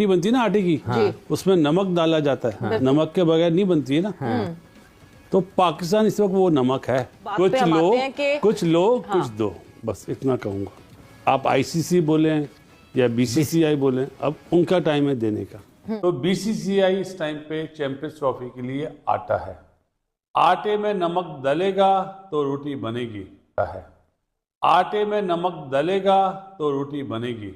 रोटी बनती है ना आटे की, उसमें नमक डाला जाता है, नमक के बगैर नहीं बनती है ना। तो पाकिस्तान इस वक्त वो नमक है। कुछ लो कुछ दो, बस इतना कहूंगा। आप आईसीसी बोलें या बीसीसीआई बोलें, अब उनका टाइम है देने का। तो बीसीसीआई इस टाइम पे चैंपियंस ट्रॉफी के लिए आटा है। आटे में नमक डलेगा तो रोटी बनेगी है। आटे में नमक डलेगा तो रोटी बनेगी,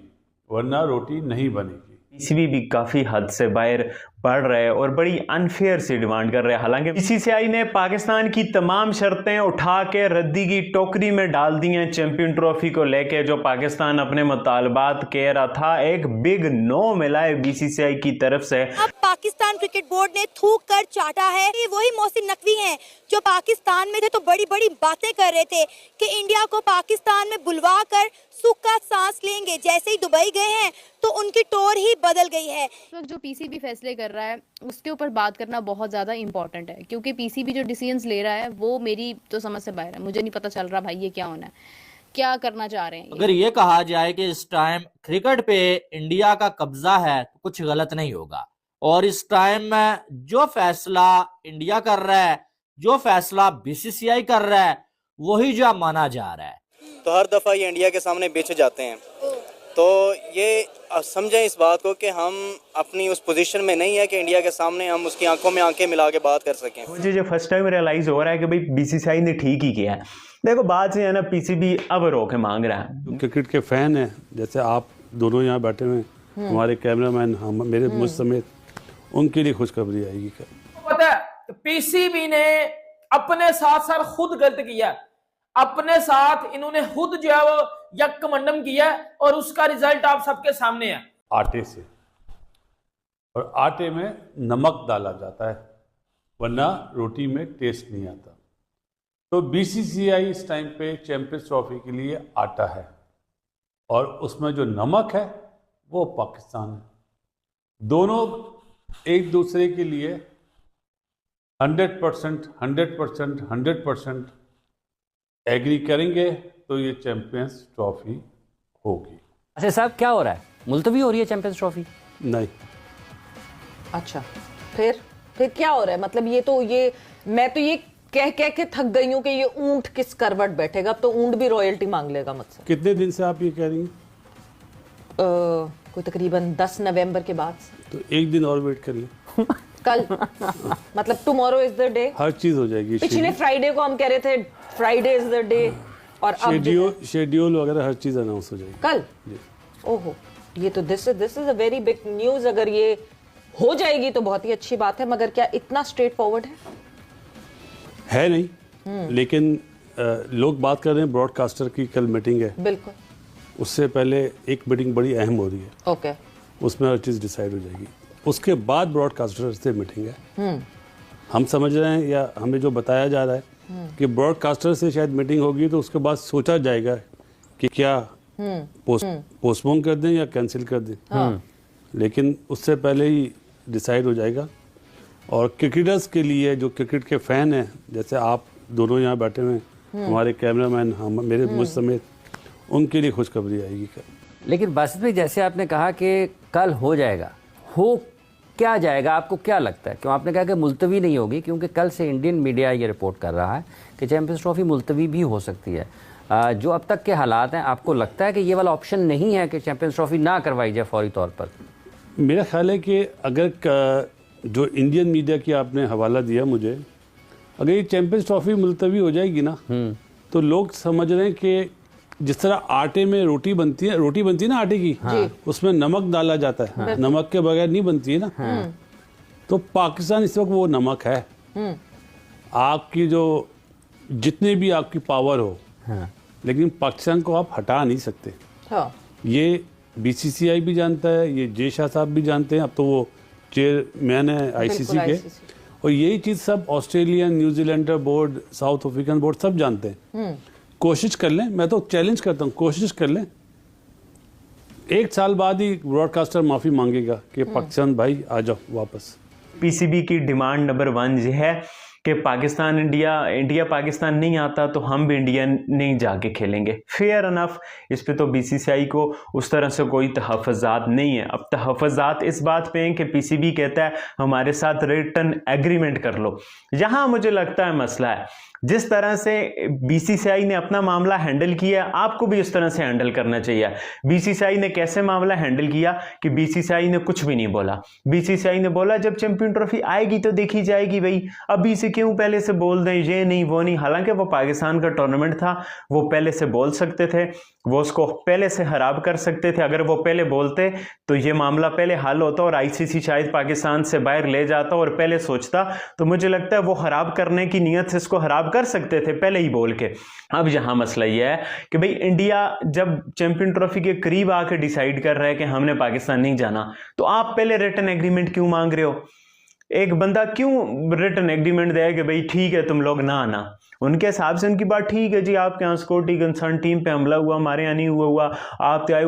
वरना रोटी नहीं बनेगी। पीसीबी भी काफी हद से बाहर बढ़ रहा है और बड़ी अनफेयर सी डिमांड कर रहे हैं। हालांकि बीसीसीआई ने पाकिस्तान की तमाम शर्तें उठा के रद्दी की टोकरी में डाल दी हैं। चैंपियन ट्रॉफी को लेके जो पाकिस्तान अपने मुतालबात कह रहा था, एक बिग नो मिला है बीसीसीआई की तरफ से। अब पाकिस्तान क्रिकेट बोर्ड ने थूक कर चाटा है। ये वही मोहसिन नकवी हैं जो पाकिस्तान में थे तो बड़ी बड़ी बातें कर रहे थे कि इंडिया को पाकिस्तान में बुलवा कर सुख का सांस लेंगे। जैसे ही दुबई गए हैं तो उनकी टोर ही बदल गई है। जो पीसीबी फैसले कर रहा है उसके ऊपर बात करना बहुत ज़्यादा इम्पोर्टेंट है, क्योंकि पीसीबी जो डिसीजंस ले रहा है वो मेरी तो समझ से बाहर है। मुझे नहीं पता चल रहा भाई ये क्या होना है, क्या करना चाह रहे हैं। अगर ये कहा जाए कि इस टाइम क्रिकेट पे इंडिया का कब्जा है तो कुछ गलत नहीं होगा, और इस टाइम में जो फैसला इंडिया कर रहा है, जो फैसला बीसीसीआई कर रहा है, वही जो माना जा रहा है। तो हर दफ़ा ये इंडिया के सामने बेचे जाते हैं। तो ये समझें इस बात को कि हम अपनी उस पोजीशन में नहीं है कि इंडिया के सामने हम उसकी आंखों में आंखें मिला के बात कर सकें। मुझे जो फर्स्ट टाइम रियलाइज हो रहा है कि भाई बीसीसीआई ने ठीक ही किया है। देखो बात से है ना, पीसीबी अब रोके मांग रहा है। क्रिकेट के फैन हैं, जैसे आप दोनों यहाँ बैठे हुए, हमारे कैमरामैन, हम मेरे मुझ समेत, उनके लिए खुशखबरी आएगी। पता है पीसीबी ने अपने साथ साथ खुद गलत किया, अपने साथ इन्होंने खुद जो है वो यकमंडम किया और उसका रिजल्ट आप सबके सामने है। आटे से, और आटे में नमक डाला जाता है, वरना रोटी में टेस्ट नहीं आता। तो बीसीसीआई इस टाइम पे चैंपियंस ट्रॉफी के लिए आटा है, और उसमें जो नमक है वो पाकिस्तान है। दोनों एक दूसरे के लिए 100% एग्री करेंगे तो ये चैंपियंस ट्रॉफी होगी। अच्छा साहब, क्या हो रहा है? मुलतवी हो रही है चैंपियंस ट्रॉफी? नहीं। अच्छा, फिर क्या हो रहा है? मतलब ये मैं तो ये कह के थक गई हूँ कि ये ऊंट किस करवट बैठेगा। अब तो ऊंट भी रॉयल्टी मांग लेगा मुझसे। कितने दिन से आप ये कह रही हैं? कोई तकरीबन 10 नवंबर के बाद। तो एक दिन और वेट करिए। कल मतलब टुमारो इज द डे, हर चीज हो जाएगी। पिछले फ्राइडे को हम कह रहे थे फ्राइडे इज द डे, और अब शेड्यूल वगैरह हर चीज अनाउंस हो जाएगी कल। ओहो, ये तो this is a very big news. अगर ये हो जाएगी तो बहुत ही अच्छी बात है, मगर क्या इतना स्ट्रेट फॉरवर्ड है नहीं। लेकिन लोग बात कर रहे हैं ब्रॉडकास्टर की कल मीटिंग है। बिल्कुल, उससे पहले एक मीटिंग बड़ी अहम हो रही है। ओके, उसमें हर चीज डिसाइड हो जाएगी। उसके बाद ब्रॉडकास्टर से मीटिंग है। हम समझ रहे हैं, या हमें जो बताया जा रहा है कि ब्रॉडकास्टर से शायद मीटिंग होगी, तो उसके बाद सोचा जाएगा कि क्या पोस्टपोन कर दें या कैंसिल कर दें। लेकिन उससे पहले ही डिसाइड हो जाएगा। और क्रिकेटर्स के लिए, जो क्रिकेट के फैन हैं, जैसे आप दोनों यहाँ बैठे हुए, हमारे कैमरामैन, हम मेरे मुझ समेत, उनके लिए खुशखबरी आएगी कल। लेकिन बासित भाई, जैसे आपने कहा कि कल हो जाएगा, हो क्या जाएगा? आपको क्या लगता है? क्यों आपने कहा कि मुलतवी नहीं होगी, क्योंकि कल से इंडियन मीडिया ये रिपोर्ट कर रहा है कि चैंपियंस ट्रॉफी मुलतवी भी हो सकती है। जो अब तक के हालात हैं, आपको लगता है कि ये वाला ऑप्शन नहीं है कि चैंपियंस ट्रॉफी ना करवाई जाए फौरी तौर पर? मेरा ख्याल है कि अगर जो इंडियन मीडिया की आपने हवाला दिया मुझे, अगर ये चैंपियंस ट्रॉफी मुलतवी हो जाएगी ना, तो लोग समझ रहे हैं कि जिस तरह आटे में रोटी बनती है ना आटे की, उसमें नमक डाला जाता है, नमक के बगैर नहीं बनती है ना। तो पाकिस्तान इस वक्त वो नमक है। आपकी जो जितने भी आपकी पावर हो, लेकिन पाकिस्तान को आप हटा नहीं सकते। ये बीसीसीआई भी जानता है, ये जे शाह साहब भी जानते हैं, अब तो वो चेयरमैन है आईसीसी के, और यही चीज़ सब Australian, New Zealander board, south African board सब जानते हैं। कोशिश कर लें, मैं तो चैलेंज करता हूँ, कोशिश कर लें, 1 साल बाद ही ब्रॉडकास्टर माफ़ी मांगेगा कि पाकिस्तान भाई आ जाओ वापस। पीसीबी की डिमांड नंबर 1 ये है कि पाकिस्तान इंडिया पाकिस्तान नहीं आता तो हम भी इंडिया नहीं जाके खेलेंगे। फेयर अनफ, इस पे तो बीसीसीआई को उस तरह से कोई तहफ़्फ़ुज़ात नहीं है। अब तहफ़्फ़ुज़ात इस बात पे हैं कि पीसीबी कहता है हमारे साथ रिटन एग्रीमेंट कर लो। यहाँ मुझे लगता है मसला है, जिस तरह से बीसीसीआई ने अपना मामला हैंडल किया आपको भी उस तरह से हैंडल करना चाहिए। बीसीसीआई ने कैसे मामला हैंडल किया कि बीसीसीआई ने कुछ भी नहीं बोला। बीसीसीआई ने बोला जब चैंपियन ट्रॉफी आएगी तो देखी जाएगी भाई, अभी से क्यों पहले से बोल दें ये नहीं वो नहीं। हालांकि वो पाकिस्तान का टूर्नामेंट था, वो पहले से बोल सकते थे, वो उसको पहले से खराब कर सकते थे। अगर वो पहले बोलते तो ये मामला पहले हल होता और आईसीसी शायद पाकिस्तान से बाहर ले जाता और पहले सोचता। तो मुझे लगता है वो खराब करने की नीयत से इसको खराब कर सकते थे पहले ही बोल के। अब यहाँ मसला यह है कि भाई इंडिया जब चैंपियन ट्रॉफी के करीब आके डिसाइड कर रहा है कि हमने पाकिस्तान नहीं जाना, तो आप पहले रिटन एग्रीमेंट क्यों मांग रहे हो? एक बंदा क्यों रिटन एग्रीमेंट दे कि भाई ठीक है तुम लोग ना आना? उनके हिसाब से उनकी बात ठीक है जी, आपके यहाँ सिक्योरिटी कंसर्न टीम पे हमला हुआ, हमारे यहाँ नहीं हुआ, आप तो आए